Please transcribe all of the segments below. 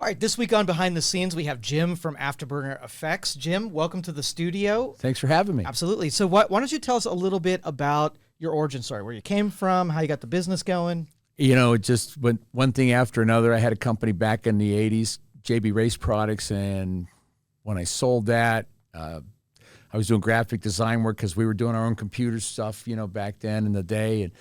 All right, this week on Behind the Scenes, we have Jim from AfterburnerFX. Jim, welcome to the studio. Thanks for having me. Absolutely. So why don't you tell us a little bit about your origin story, where you came from, how you got the business going? You know, it just went one thing after another. I had a company back in the 80s, JB Race Products, and when I sold that, I was doing graphic design work because we were doing our own computer stuff, you know, back then in the day. And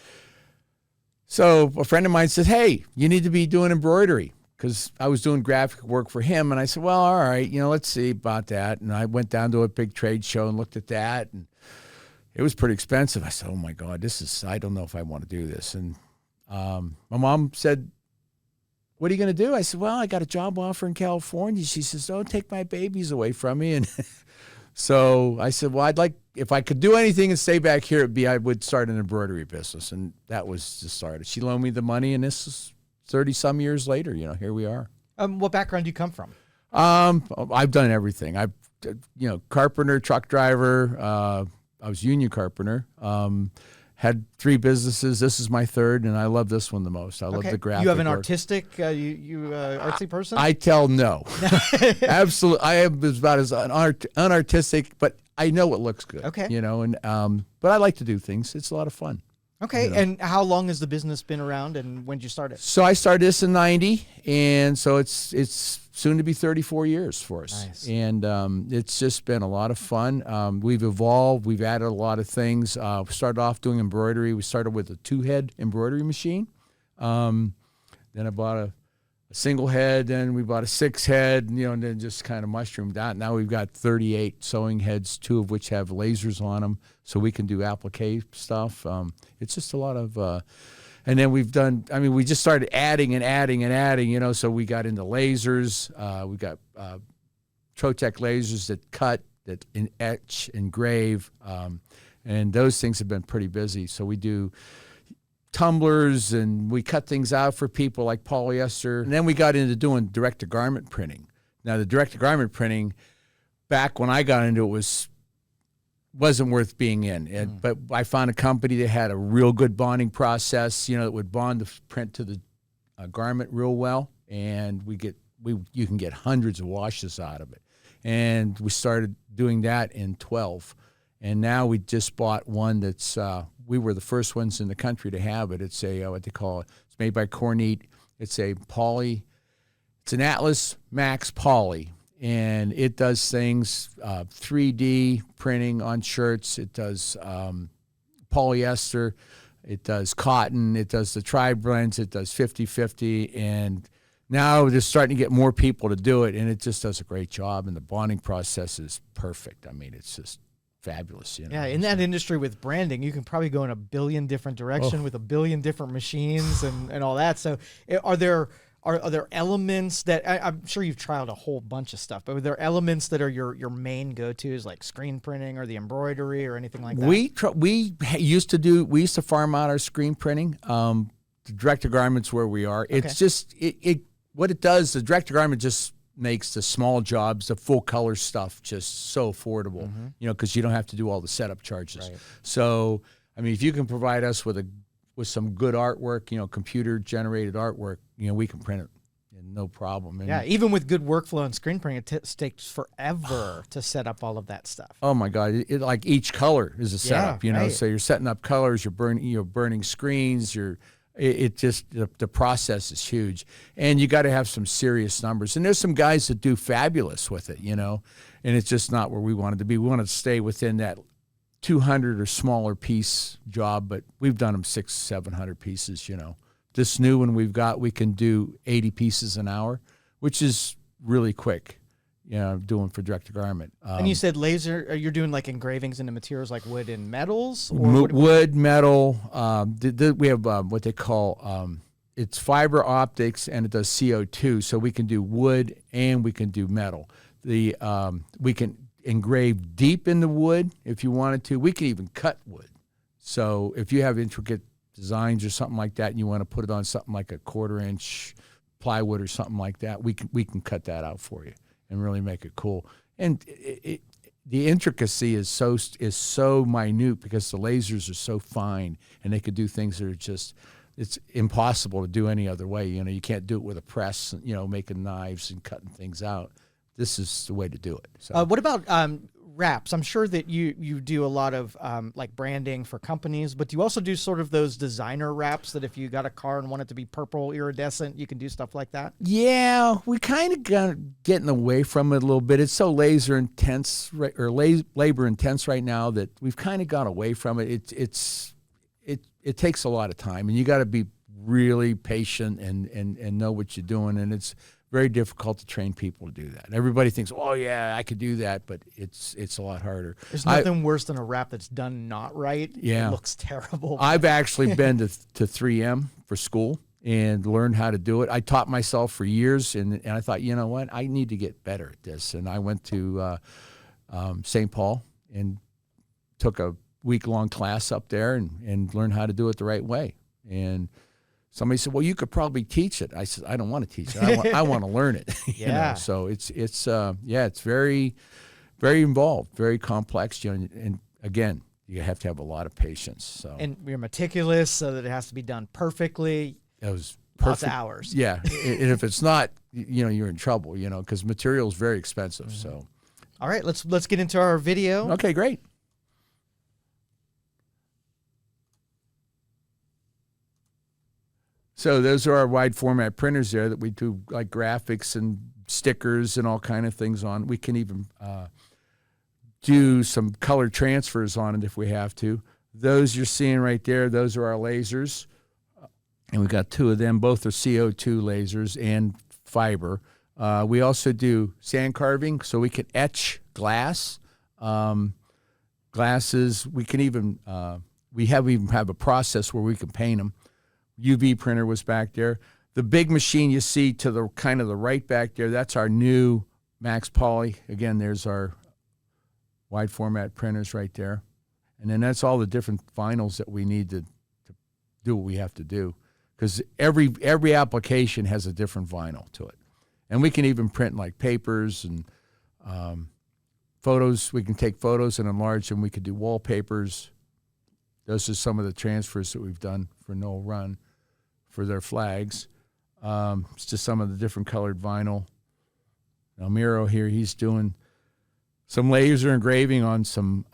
so a friend of mine said, hey, you need to be doing embroidery, because I was doing graphic work for him. And I said, well, all right, you know, let's see about that. And I went down to a big trade show and looked at that, and it was pretty expensive. I said, oh my God, I don't know if I want to do this. And my mom said, what are you going to do? I said, well, I got a job offer in California. She says, don't take my babies away from me. And so I said, well, if I could do anything and stay back here, I would start an embroidery business. And that was the start. She loaned me the money, and this is 30-some years later, you know, here we are. What background do you come from? I've done everything. Carpenter, truck driver. I was union carpenter. Had 3 businesses. This is my 3rd, and I love this one the most. I love the graphic. You have an work. artistic, artsy person? I tell no. Absolutely. I am about as unartistic, but I know it looks good. Okay. You know, and but I like to do things. It's a lot of fun. Okay, you know. And how long has the business been around, and when did you start it? So I started this in '90, and so it's soon to be 34 years for us. Nice. And it's just been a lot of fun. We've evolved. We've added a lot of things. We started off doing embroidery. We started with a 2-head embroidery machine. Then I bought a single head. Then we bought a 6-head, you know, and then just kind of mushroomed out. Now we've got 38 sewing heads, 2 of which have lasers on them, so we can do applique stuff. It's just a lot of, and then we just started adding and adding and adding, you know, so we got into lasers. We got Trotec lasers that cut, that etch, engrave, and those things have been pretty busy. So we do tumblers, and we cut things out for people like polyester. And then we got into doing direct-to-garment printing. Now, the direct-to-garment printing, back when I got into it, wasn't worth being in. But I found a company that had a real good bonding process, you know, that would bond the print to the garment real well, and you can get hundreds of washes out of it. And we started doing that in 12. And now we just bought one that's we were the first ones in the country to have it. It's what they call it. It's made by Kornit. It's a poly. It's an Atlas Max poly, and it does things 3D printing on shirts. It does polyester. It does cotton. It does the tri-blends. It does 50-50, and now they're starting to get more people to do it, and it just does a great job. And the bonding process is perfect. I mean, it's just fabulous, you know. Yeah, in that industry with branding, you can probably go in a billion different directions with a billion different machines and all that. So are there elements that I'm sure you've trialed a whole bunch of stuff, but are there elements that are your main go-tos, like screen printing or the embroidery or anything like that? We used to farm out our screen printing. The direct-to-garment's where we are. Okay. It's just what it does. The direct-to-garment just makes the small jobs, the full color stuff, just so affordable, you know, because you don't have to do all the setup charges. Right. So, I mean, if you can provide us with some good artwork, you know, computer generated artwork, you know, we can print it and no problem. And yeah, even with good workflow and screen printing, it takes forever to set up all of that stuff. Oh my God! Like each color is a setup, you know. Right. So you're setting up colors, you're burning screens, It just, the process is huge, and you got to have some serious numbers. And there's some guys that do fabulous with it, you know, and it's just not where we wanted to be. We wanted to stay within that 200 or smaller piece job, but we've done them 600-700 pieces, you know. This new one we can do 80 pieces an hour, which is really quick. You know, doing for direct-to-garment. And you said laser, you're doing like engravings into materials like wood and metals? Or wood, metal. We have what they call, it's fiber optics, and it does CO2, so we can do wood and we can do metal. We can engrave deep in the wood if you wanted to. We can even cut wood. So if you have intricate designs or something like that and you want to put it on something like a 1/4-inch plywood or something like that, we can cut that out for you and really make it cool. And the intricacy is so minute because the lasers are so fine, and they could do things that are just it's impossible to do any other way. You can't do it with a press, making knives and cutting things out. This is the way to do it. So. What about wraps? I'm sure that you do a lot of like branding for companies, but do you also do sort of those designer wraps that if you got a car and want it to be purple iridescent, you can do stuff like that? Yeah, we kind of got getting away from it a little bit. It's so labor intense right now that we've kind of got away from it. It takes a lot of time, and you got to be really patient and know what you're doing, and it's very difficult to train people to do that. Everybody thinks, oh yeah, I could do that, but it's a lot harder. There's nothing worse than a wrap that's done not right. Yeah. It looks terrible. I've actually been to 3M for school and learned how to do it. I taught myself for years, and I thought, you know what, I need to get better at this. And I went to St. Paul and took a week-long class up there and learned how to do it the right way. And somebody said, well, you could probably teach it. I said, I don't want to teach it. I want to learn it. Yeah. So it's very, very involved, very complex. And again, you have to have a lot of patience. So. And you're meticulous so that it has to be done perfectly. It was perfect. Lots perfect. of hours. Yeah. And if it's not, you're in trouble, because material is very expensive. Mm-hmm. So. All right, let's get into our video. Okay, great. So those are our wide format printers there that we do like graphics and stickers and all kind of things on. We can even do some color transfers on it if we have to. Those you're seeing right there, those are our lasers. And we've got 2 of them. Both are CO2 lasers and fiber. We also do sand carving, so we can etch glass. Glasses, we can even, we even have a process where we can paint them. UV printer was back there. The big machine you see to the kind of the right back there, that's our new Max Poly. Again, there's our wide format printers right there. And then that's all the different vinyls that we need to do what we have to do. Because every application has a different vinyl to it. And we can even print like papers and photos. We can take photos and enlarge them. We could do wallpapers. Those are some of the transfers that we've done for Noel Run for their flags. It's just some of the different colored vinyl. Now Miro here, he's doing some laser engraving on some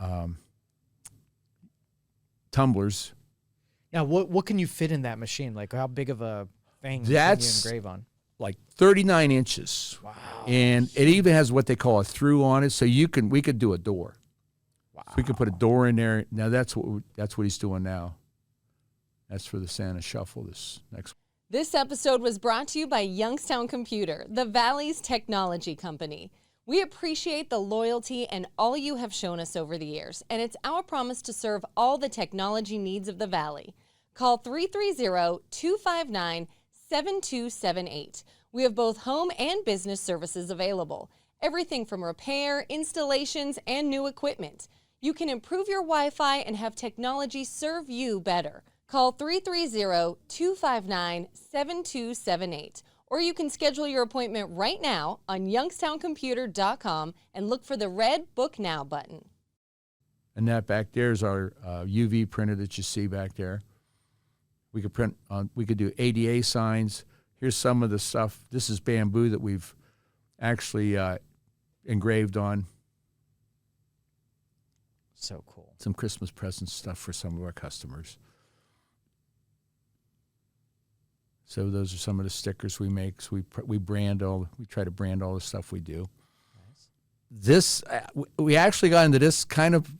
tumblers. Now, what can you fit in that machine? Like, how big of a thing can you engrave on? Like 39 inches. Wow. And it even has what they call a through on it, so we could do a door. Wow. So we could put a door in there. Now that's what he's doing now. That's for the Santa Shuffle this next one. This episode was brought to you by Youngstown Computer, the Valley's technology company. We appreciate the loyalty and all you have shown us over the years, and it's our promise to serve all the technology needs of the Valley. Call 330-259-7278. We have both home and business services available. Everything from repair, installations, and new equipment. You can improve your Wi-Fi and have technology serve you better. Call 330-259-7278. Or you can schedule your appointment right now on youngstowncomputer.com and look for the red Book Now button. And that back there is our UV printer that you see back there. We could print on. We could do ADA signs. Here's some of the stuff. This is bamboo that we've actually engraved on. So cool. Some Christmas present stuff for some of our customers. So those are some of the stickers we make. So we try to brand all the stuff we do. Nice. This we actually got into this kind of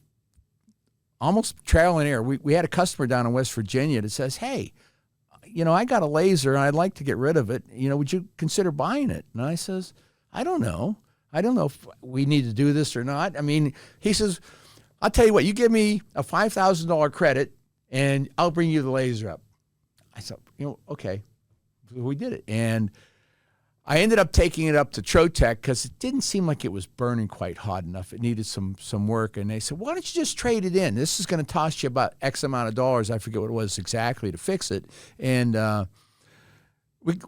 almost trial and error. We had a customer down in West Virginia that says, "Hey, I got a laser and I'd like to get rid of it. Would you consider buying it?" And I says, "I don't know. I don't know if we need to do this or not." I mean, he says, "I'll tell you what. You give me a $5,000 credit and I'll bring you the laser up." I said, okay. We did it. And I ended up taking it up to Trotec because it didn't seem like it was burning quite hot enough. It needed some work. And they said, "Why don't you just trade it in? This is going to cost you about X amount of dollars." I forget what it was exactly to fix it. And we'll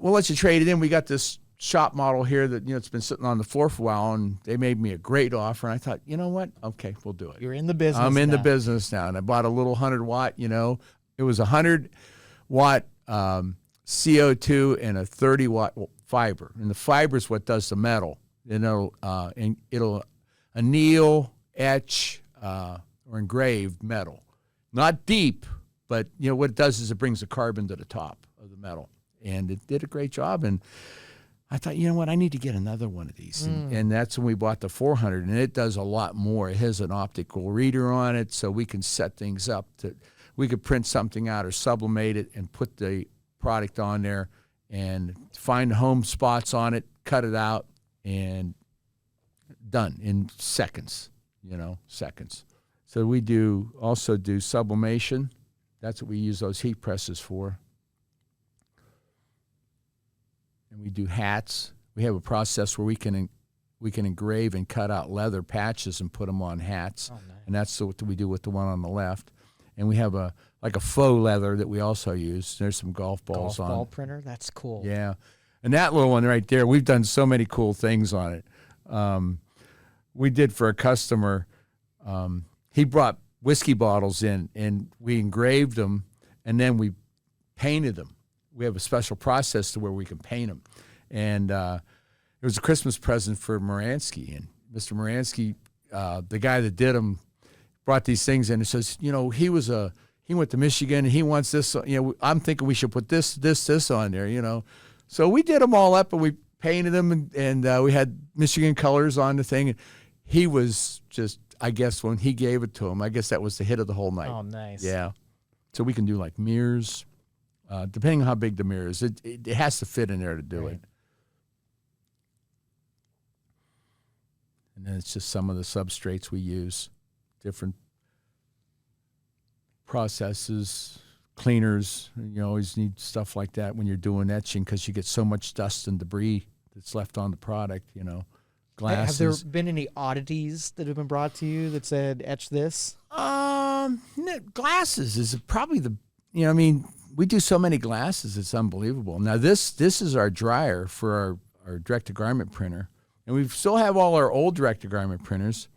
let you trade it in. We got this shop model here that, it's been sitting on the floor for a while, and they made me a great offer. And I thought, you know what? Okay, we'll do it. You're in the business I'm in now. the business now. And I bought a little 100 watt, it was a 100 watt CO2 and a 30-watt fiber. And the fiber is what does the metal. And it'll anneal, etch, or engrave metal. Not deep, but what it does is it brings the carbon to the top of the metal. And it did a great job. And I thought, you know what, I need to get another one of these. And that's when we bought the 400, and it does a lot more. It has an optical reader on it, so we can set things up. We could print something out or sublimate it and put the product on there and find home spots on it, cut it out, and done in seconds, seconds. So we also do sublimation. That's what we use those heat presses for. And we do hats. We have a process where we can engrave and cut out leather patches and put them on hats. Oh, nice. And that's what we do with the one on the left. And we have a faux leather that we also use. There's some golf balls on. Golf ball printer? That's cool. Yeah. And that little one right there, we've done so many cool things on it. We did for a customer, he brought whiskey bottles in, and we engraved them, and then we painted them. We have a special process to where we can paint them. And it was a Christmas present for Moransky. And Mr. Moransky, the guy that did them, brought these things in and says, he went to Michigan and he wants this. I'm thinking we should put this on there, So we did them all up and we painted them and we had Michigan colors on the thing. And he was just, I guess when he gave it to him, I guess that was the hit of the whole night. Oh, nice. Yeah. So we can do like mirrors. Depending on how big the mirror is, it has to fit in there to do it. And then it's just some of the substrates we use, different processes, cleaners. You always need stuff like that when you're doing etching because you get so much dust and debris that's left on the product, Glasses. Have there been any oddities that have been brought to you that said, etch this? Glasses is probably we do so many glasses, it's unbelievable. Now, this is our dryer for our direct-to-garment printer. And we still have all our old direct-to-garment printers.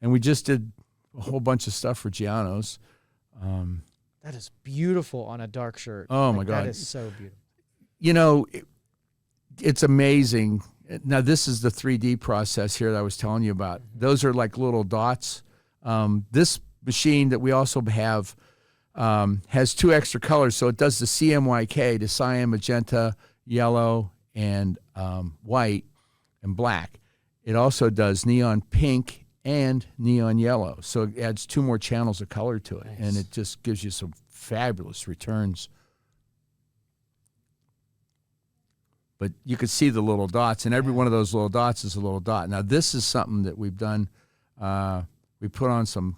And we just did a whole bunch of stuff for Giano's. That is beautiful on a dark shirt. Oh, my God. That is so beautiful. It's amazing. Now, this is the 3D process here that I was telling you about. Those are like little dots. This machine that we also have has two extra colors, so it does the CMYK, the cyan, magenta, yellow, and white, and black. It also does neon pink and neon yellow, so it adds two more channels of color to it, and it just gives you some fabulous returns. But you could see the little dots, and every one of those little dots is a little dot. Now, this is something that we've done. We put on some.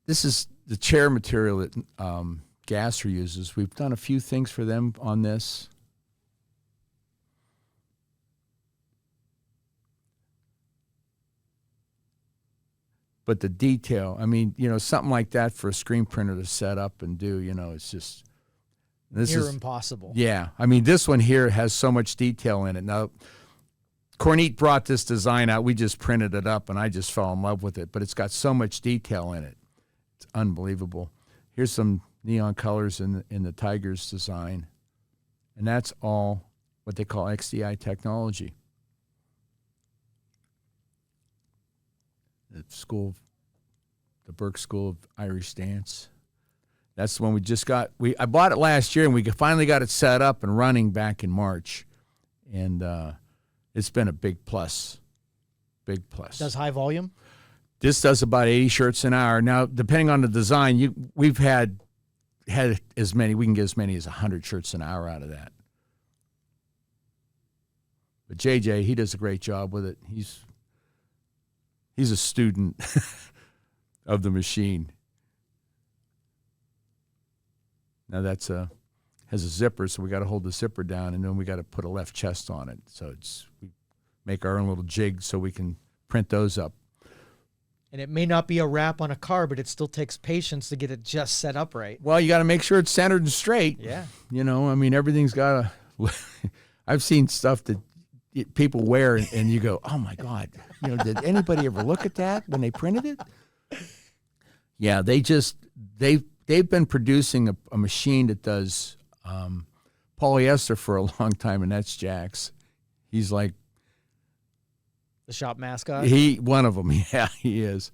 This is the chair material that Gasser uses. We've done a few things for them on this. But the detail, something like that for a screen printer to set up and do, it's just... This is impossible. Yeah. This one here has so much detail in it. Now, Cornette brought this design out. We just printed it up, and I just fell in love with it. But it's got so much detail in it. It's unbelievable. Here's some neon colors in the Tiger's design. And that's all what they call XDI technology. The Burke School of Irish Dance. That's the one we just got. I bought it last year, and we finally got it set up and running back in March. And it's been a big plus. Big plus. Does high volume? This does about 80 shirts an hour. Now, depending on the design, we've had as many. We can get as many as 100 shirts an hour out of that. But JJ, he does a great job with it. He's a student of the machine. Now that's has a zipper, so we got to hold the zipper down, and then we got to put a left chest on it. So we make our own little jig so we can print those up. And it may not be a wrap on a car, but it still takes patience to get it just set up right. Well, you got to make sure it's centered and straight. Yeah. Everything's got to. I've seen stuff that people wear, and you go, "Oh my God!" Did anybody ever look at that when they printed it? Yeah, they they've been producing a machine that does polyester for a long time, and that's Jack's. He's like The shop mascot. one of them. Yeah, he is.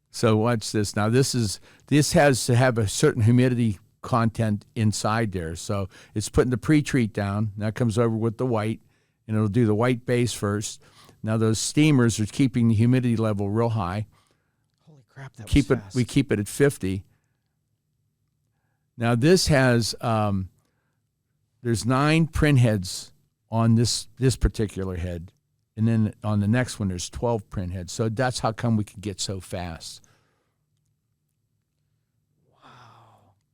So watch this. Now this has to have a certain humidity content inside there. So it's putting the pre-treat down. Now it comes over with the white, and it'll do the white base first. Now those steamers are keeping the humidity level real high. Holy crap, that was fast. We keep it at 50. Now this has there's 9 print heads on this particular head, and then on the next one there's 12 print heads. So that's how come we can get so fast.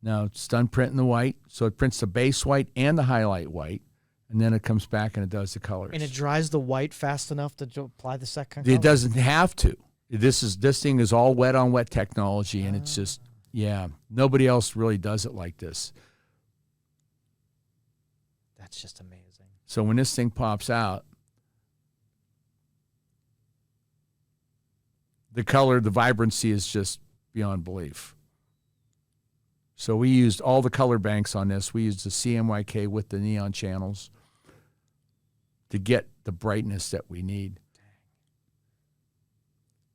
Now it's done printing the white, so it prints the base white and the highlight white, and then it comes back and it does the colors. And it dries the white fast enough to apply the second It color? doesn't have to. This thing is all wet on wet technology, and it's just nobody else really does it like this. That's just amazing. So when this thing pops out, the color, the vibrancy is just beyond belief. So we used all the color banks on this. We used the CMYK with the neon channels to get the brightness that we need.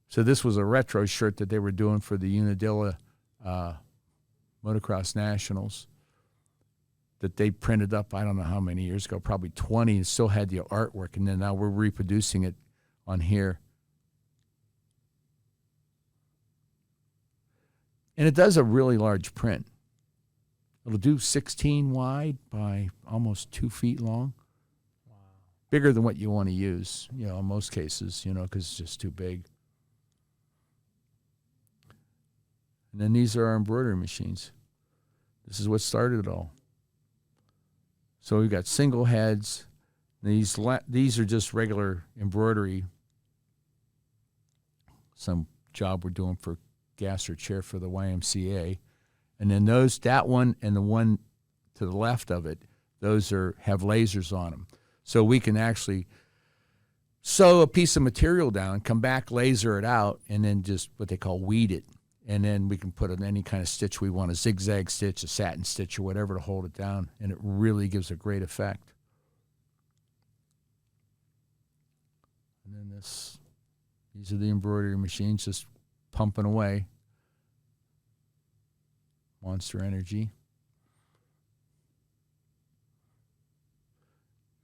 So this was a retro shirt that they were doing for the Unadilla Motocross Nationals that they printed up, I don't know how many years ago, probably 20, and still had the artwork, and then now we're reproducing it on here. And it does a really large print. It'll do 16 wide by almost 2 feet long. Wow. Bigger than what you want to use, in most cases, because it's just too big. And then these are our embroidery machines. This is what started it all. So we've got single heads. These are just regular embroidery. Some job we're doing for Gasser Chair for the YMCA. And then that one and the one to the left of it, those have lasers on them. So we can actually sew a piece of material down, come back, laser it out, and then just what they call weed it. And then we can put in any kind of stitch we want, a zigzag stitch, a satin stitch, or whatever to hold it down. And it really gives a great effect. And then these are the embroidery machines just pumping away. Monster Energy.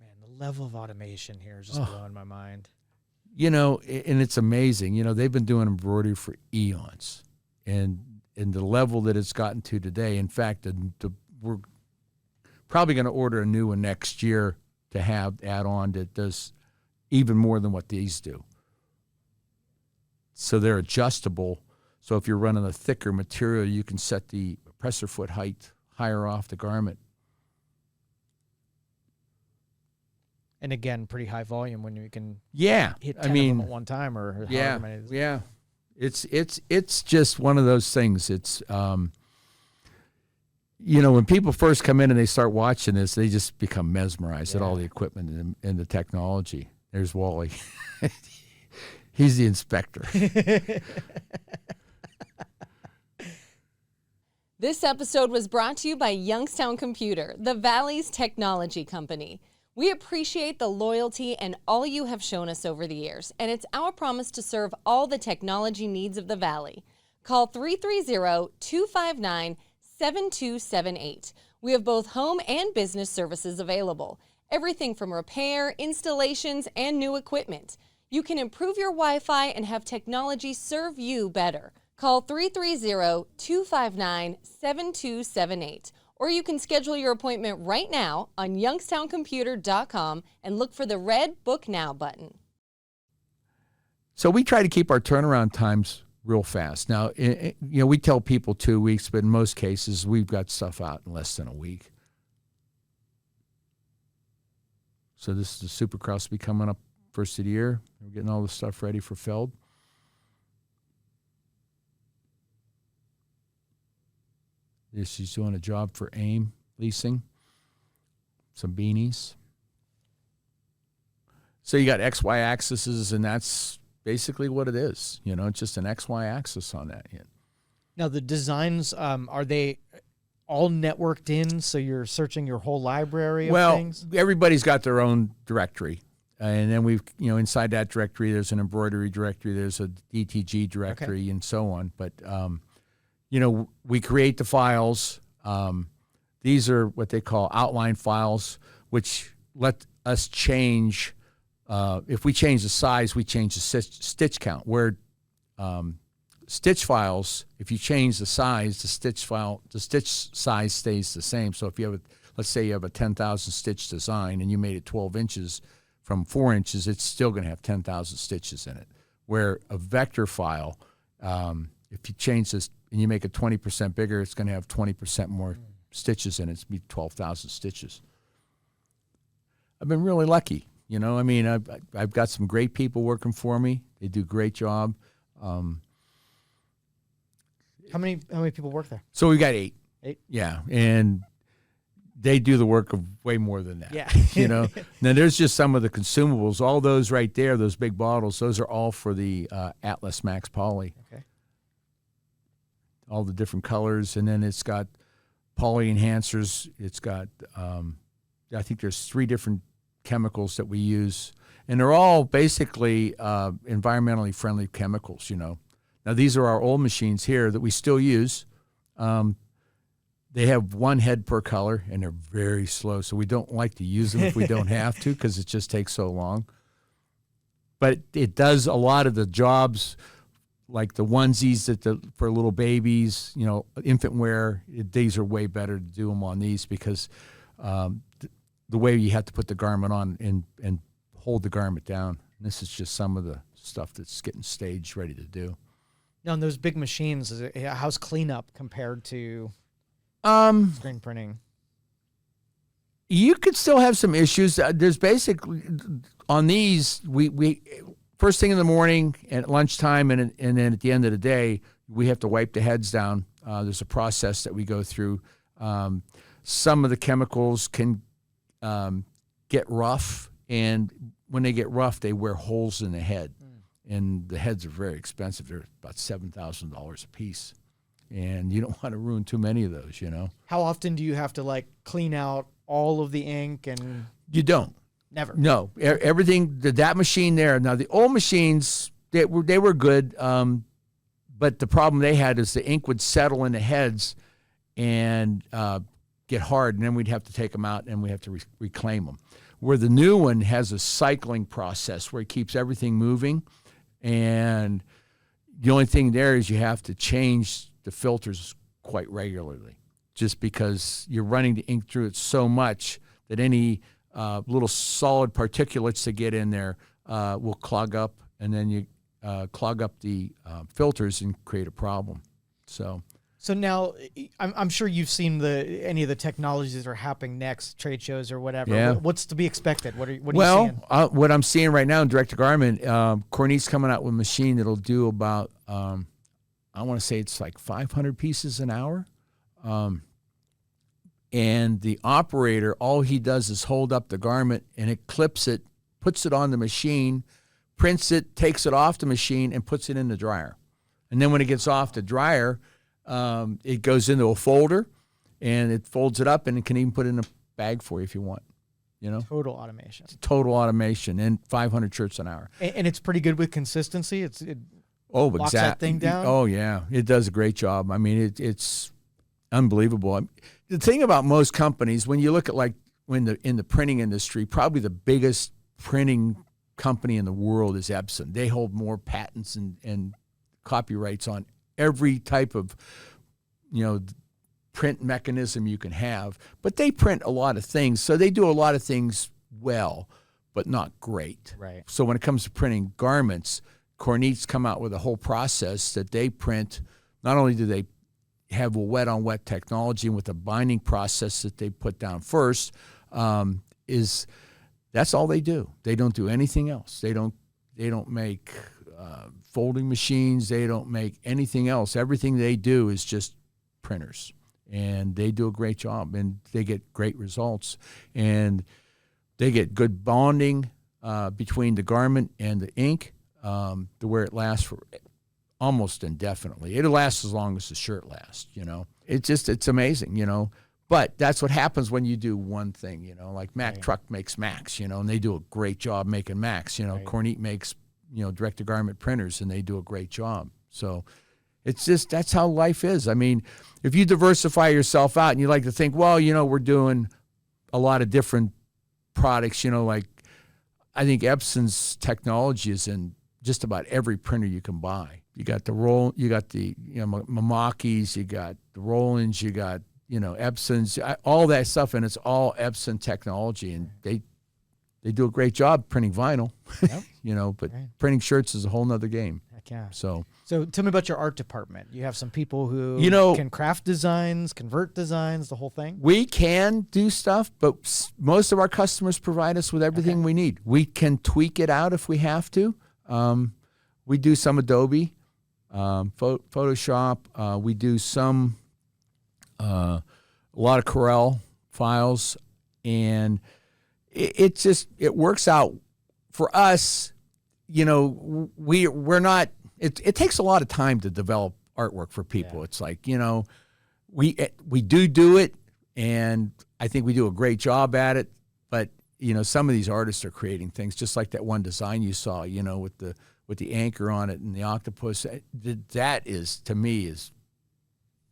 Man, the level of automation here is just blowing my mind. And it's amazing. They've been doing embroidery for eons. And the level that it's gotten to today, in fact, we're probably going to order a new one next year to add on that does even more than what these do. So they're adjustable. So if you're running a thicker material, you can set the presser foot height higher off the garment. And again, pretty high volume when you can hit 10 of them at one time or however many. Yeah. It's just one of those things. It's when people first come in and they start watching this, they just become mesmerized at all the equipment and the technology. There's Wally. He's the inspector. This episode was brought to you by Youngstown Computer, the Valley's technology company. We appreciate the loyalty and all you have shown us over the years, and it's our promise to serve all the technology needs of the Valley. Call 330-259-7278. We have both home and business services available. Everything from repair, installations, and new equipment. You can improve your Wi-Fi and have technology serve you better. Call 330-259-7278. Or you can schedule your appointment right now on youngstowncomputer.com and look for the red Book Now button. So we try to keep our turnaround times real fast. Now, we tell people 2 weeks, but in most cases, we've got stuff out in less than a week. So this is the Supercross will be coming up first of the year. We're getting all the stuff ready for Feld. She's doing a job for AIM Leasing. Some beanies. So you got XY axes, and that's basically what it is. It's just an XY axis on that. Now the designs, are they all networked in, so you're searching your whole library of things? Well, everybody's got their own directory. And then we've, inside that directory, there's an embroidery directory, there's a DTG directory, and so on. But, we create the files. These are what they call outline files, which let us change. If we change the size, we change the stitch count. Where stitch files, if you change the size, the stitch size stays the same. So if you have let's say you have a 10,000 stitch design and you made it 12 inches from 4 inches, it's still going to have 10,000 stitches in it. Where a vector file, if you change this and you make it 20% bigger, it's going to have 20% more stitches in it. It's going to be 12,000 stitches. I've been really lucky. I've got some great people working for me. They do a great job. How many people work there? So we got 8. 8? Yeah, and they do the work of way more than that. Yeah. Now there's just some of the consumables. All those right there, those big bottles, those are all for the Atlas Max Poly. Okay. All the different colors, and then it's got poly enhancers. It's got, I think there's 3 different chemicals that we use, and they're all basically environmentally friendly chemicals. Now these are our old machines here that we still use. They have 1 head per color, and they're very slow, so we don't like to use them if we don't have to, because it just takes so long. But it does a lot of the jobs, like the onesies for little babies, infant wear. These are way better to do them on these, because the way you have to put the garment on and hold the garment down. And this is just some of the stuff that's getting staged, ready to do. Now, in those big machines, how's cleanup compared to screen printing? You could still have some issues. There's basically, on these, we first thing in the morning and at lunchtime and then at the end of the day, we have to wipe the heads down. There's a process that we go through. Some of the chemicals can get rough, and when they get rough, they wear holes in the head. And the heads are very expensive. They're about $7,000 a piece. And you don't want to ruin too many of those, How often do you have to clean out all of the ink? And you don't. Never. No, everything, that machine there. Now the old machines, they were good, but the problem they had is the ink would settle in the heads and get hard, and then we'd have to take them out and we have to reclaim them. Where the new one has a cycling process where it keeps everything moving, and the only thing there is you have to change the filters quite regularly, just because you're running the ink through it so much that any little solid particulates that get in there will clog up, and then you clog up the filters and create a problem. So now, I'm sure you've seen any of the technologies that are happening next, trade shows or whatever. Yeah. What's to be expected? What are you seeing? What I'm seeing right now in direct-to-garment, Kornit's coming out with a machine that'll do about, I want to say it's like 500 pieces an hour. And the operator, all he does is hold up the garment, and it clips it, puts it on the machine, prints it, takes it off the machine, and puts it in the dryer. And then when it gets off the dryer, it goes into a folder, and it folds it up, and it can even put it in a bag for you if you want. Total automation. Total automation, and 500 shirts an hour. And it's pretty good with consistency. It locks that thing down. Oh yeah, it does a great job. I mean, it's unbelievable. The thing about most companies, when you look at in the printing industry, probably the biggest printing company in the world is Epson. They hold more patents and copyrights on every type of, print mechanism you can have. But they print a lot of things, so they do a lot of things well, but not great. Right. So when it comes to printing garments, Kornit's come out with a whole process that they print. Not only do they have a wet-on-wet technology, and with the binding process that they put down first, that's all they do. They don't do anything else. They don't make folding machines. They don't make anything else. Everything they do is just printers, and they do a great job, and they get great results, and they get good bonding between the garment and the ink, to where it lasts for almost indefinitely. It'll last as long as the shirt lasts, you know. It's amazing, you know. But that's what happens when you do one thing, you know. Like Mack Truck makes Macks, you know, and they do a great job making Macks. You know, Cornette makes, you know, direct-to-garment printers, and they do a great job. So it's just, that's how life is. I mean, if you diversify yourself out and you like to think, well, you know, we're doing a lot of different products, you know, like I think Epson's technology is in just about every printer you can buy. You got the Mamakis, you got the Rolands, you got, you know, Epson's, all that stuff, and it's all Epson technology, and they do a great job printing vinyl, you know, but printing shirts is a whole nother game. Heck yeah. So tell me about your art department. You have some people who can craft designs, convert designs, the whole thing? We can do stuff, but most of our customers provide us with everything we need. We can tweak it out if we have to. We do some Adobe, Photoshop. We do some, a lot of Corel files, and it works out for us. You know, we're not. It takes a lot of time to develop artwork for people. Yeah. It's like, you know, we do it, and I think we do a great job at it. But you know, some of these artists are creating things just like that one design you saw, you know, with the anchor on it and the octopus. That is, to me, is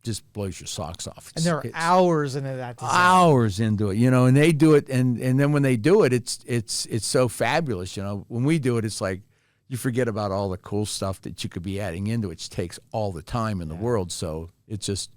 just blows your socks off. And there are hours into that design. Hours into it, you know, and they do it, and then when they do it, it's so fabulous, you know. When we do it, it's like you forget about all the cool stuff that you could be adding into it, which takes all the time in the world. So it's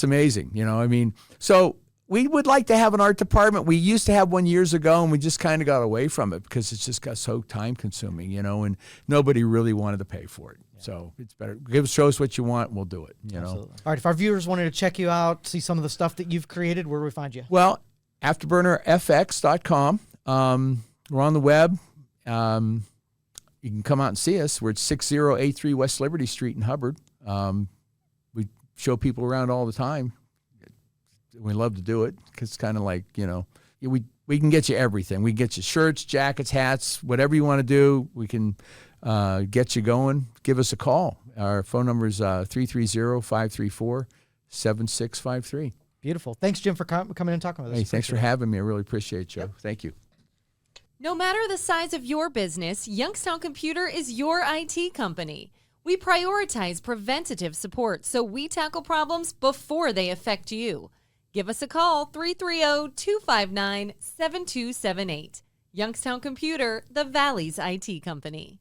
amazing, you know. I mean, so we would like to have an art department. We used to have one years ago, and we just kind of got away from it because it's just got so time consuming, you know, and nobody really wanted to pay for it. Yeah. So it's better. Show us what you want, and we'll do it, you know. All right, if our viewers wanted to check you out, see some of the stuff that you've created, where do we find you? Well, AfterburnerFX.com. We're on the web. You can come out and see us. We're at 6083 West Liberty Street in Hubbard. We show people around all the time. We love to do it because it's kind of like, you know, we can get you everything. We can get you shirts, jackets, hats, whatever you want to do. We can get you going. Give us a call. Our phone number is 330-534-7653. Beautiful. Thanks, Jim, for coming and talking with us. Hey, thanks for having me. I really appreciate it, Joe. Yep. Thank you. No matter the size of your business, Youngstown Computer is your IT company. We prioritize preventative support, so we tackle problems before they affect you. Give us a call, 330-259-7278. Youngstown Computer, the Valley's IT company.